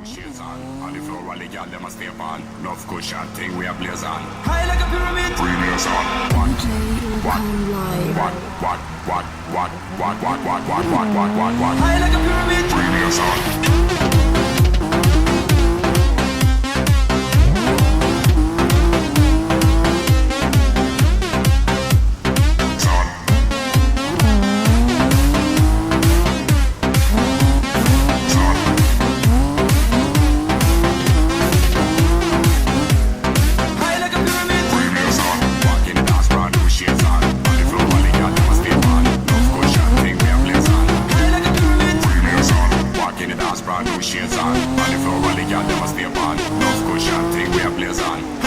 Shades on the floor, all the girl them a step on. Love cushion thing we a blaze on. High like a pyramid. Three layers on. What? High like a pyramid. Three layers on. Shades on the floor, all the girl them a step on. Love cushion thing we a blaze on.